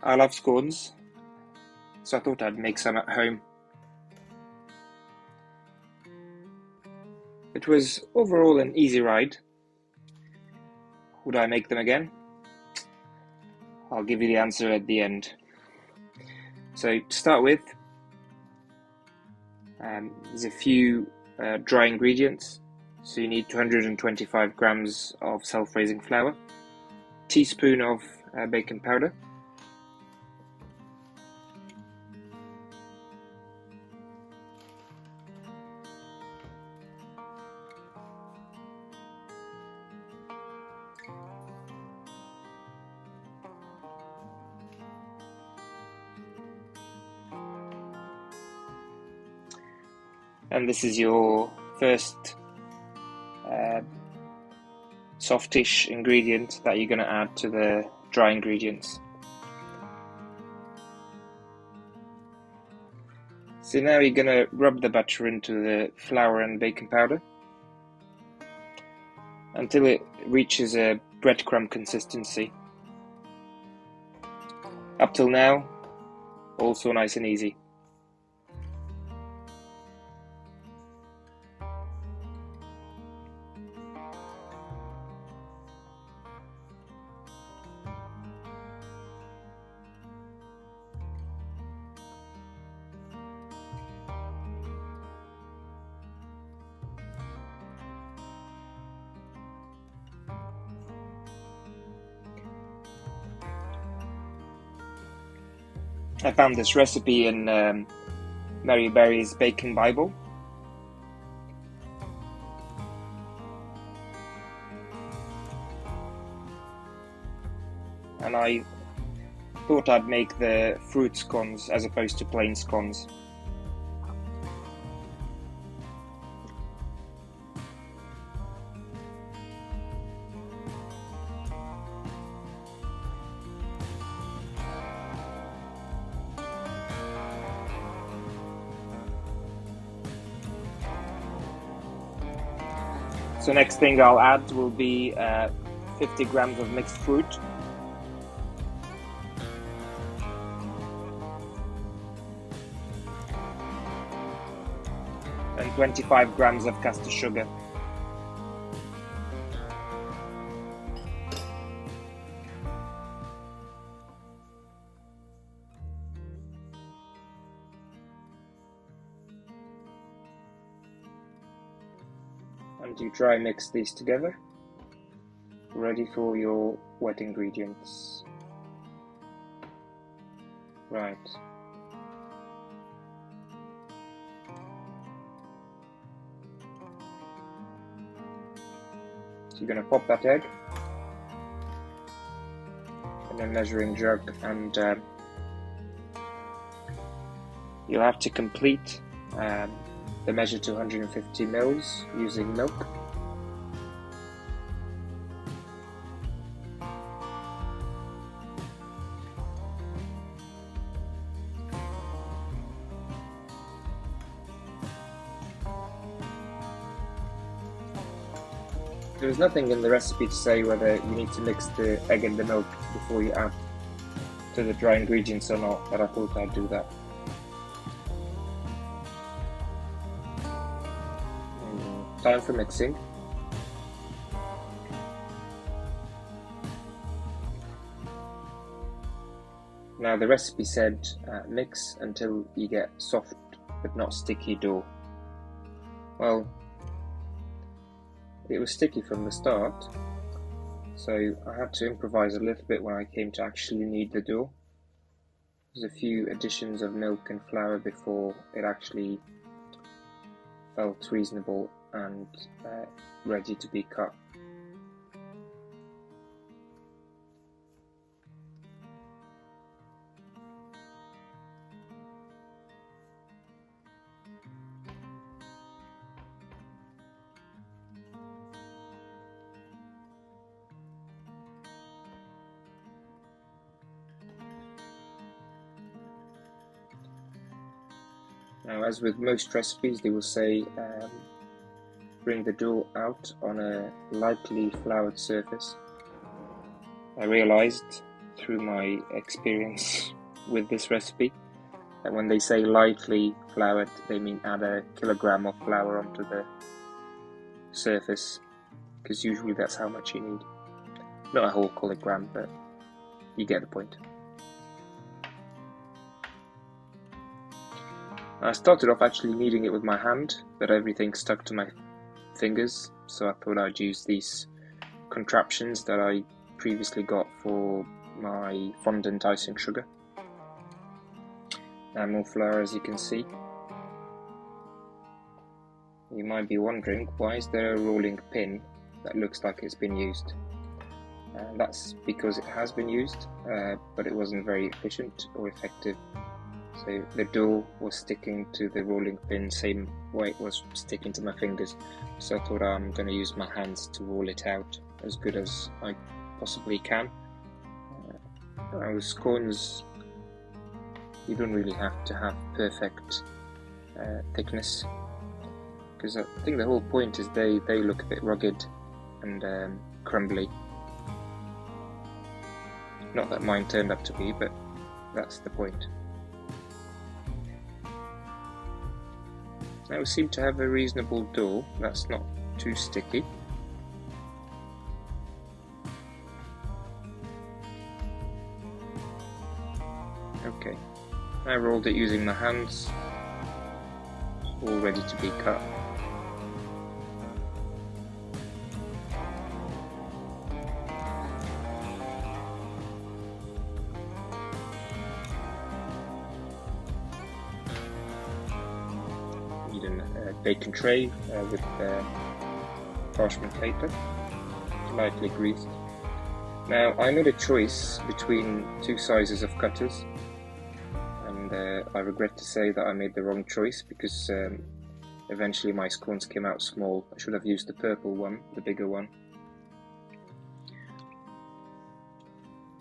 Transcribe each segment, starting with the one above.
I love scones, so I thought I'd make some at home. It was overall an easy ride. Would I make them again? I'll give you the answer at the end. So to start with, there's a few dry ingredients. So you need 225 grams of self-raising flour, teaspoon of baking powder, and this is your first softish ingredient that you're going to add to the dry ingredients. So now you're going to rub the butter into the flour and baking powder until it reaches a breadcrumb consistency. Up till now, also nice and easy. I found this recipe in Mary Berry's Baking Bible. And I thought I'd make the fruit scones as opposed to plain scones. So next thing I'll add will be 50 grams of mixed fruit, and 25 grams of caster sugar. And you dry mix these together, ready for your wet ingredients. Right. So you're going to pop that egg in a measuring jug, and you'll have to complete the measure to 150 mils using milk. There's nothing in the recipe to say whether you need to mix the egg and the milk before you add to the dry ingredients or not, but I thought I'd do that. Time for mixing. Now the recipe said mix until you get soft but not sticky dough. Well, it was sticky from the start, so I had to improvise a little bit when I came to actually knead the dough. There's a few additions of milk and flour before it actually felt reasonable and ready to be cut. Now, as with most recipes, they will say bring the dough out on a lightly floured surface. I realized through my experience with this recipe that when they say lightly floured, they mean add a kilogram of flour onto the surface, because usually that's how much you need. Not a whole kilogram, but you get the point. I started off actually kneading it with my hand, but everything stuck to my fingers, so I thought I'd use these contraptions that I previously got for my fondant icing sugar. And more flour, as you can see. You might be wondering, why is there a rolling pin that looks like it's been used? That's because it has been used, but it wasn't very efficient or effective. So the dough was sticking to the rolling pin same way it was sticking to my fingers. So I thought I'm going to use my hands to roll it out as good as I possibly can. With scones, you don't really have to have perfect thickness, because I think the whole point is they look a bit rugged and crumbly. Not that mine turned up to be, but that's the point. Now we seem to have a reasonable dough that's not too sticky. Okay, I rolled it using my hands, all ready to be cut. Need a baking tray with parchment paper, lightly greased. Now I made a choice between two sizes of cutters, and I regret to say that I made the wrong choice, because eventually my scones came out small. I should have used the purple one, the bigger one.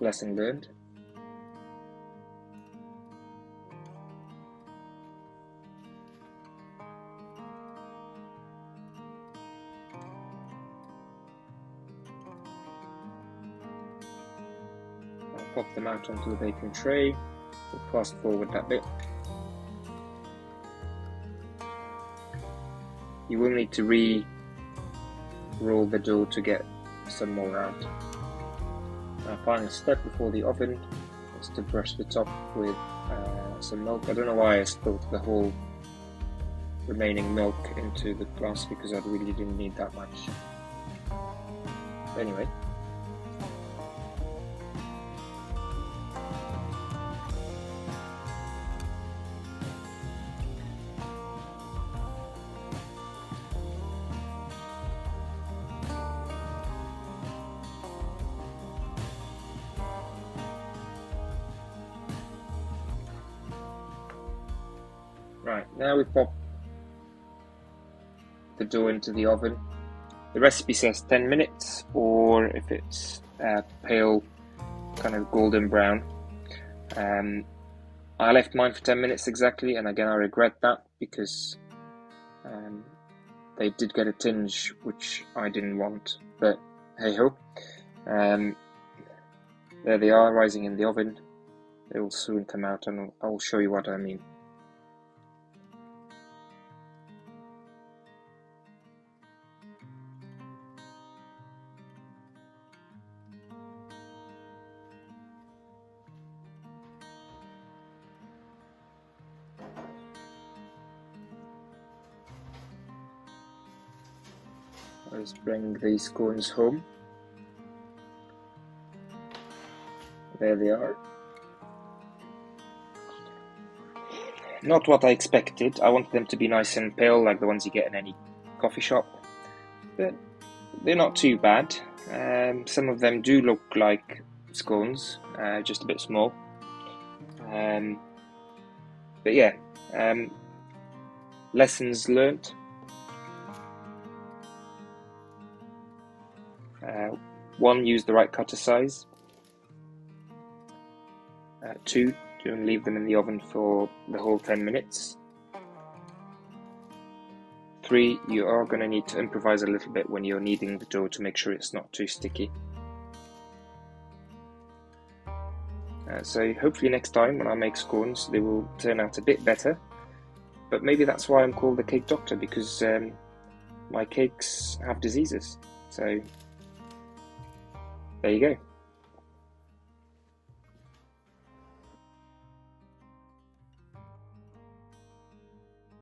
Lesson learned. I'll pop them out onto the baking tray. We'll fast forward that bit. You will need to re-roll the dough to get some more out. Our final step before the oven is to brush the top with some milk. I don't know why I spilled the whole remaining milk into the glass, because I really didn't need that much. Anyway. Right, now we pop the dough into the oven. The recipe says 10 minutes, or if it's pale, kind of golden brown. I left mine for 10 minutes exactly, and again I regret that, because they did get a tinge which I didn't want, but hey ho. There they are, rising in the oven. They will soon come out, and I'll show you what I mean. Let's bring these scones home. There they are. Not what I expected. I wanted them to be nice and pale, like the ones you get in any coffee shop, but they're not too bad. Some of them do look like scones, just a bit small. But yeah, lessons learnt. 1, use the right cutter size. 2, don't leave them in the oven for the whole 10 minutes. 3, you are going to need to improvise a little bit when you're kneading the dough to make sure it's not too sticky. So hopefully next time when I make scones, they will turn out a bit better. But maybe that's why I'm called the cake doctor, because my cakes have diseases. So there you go.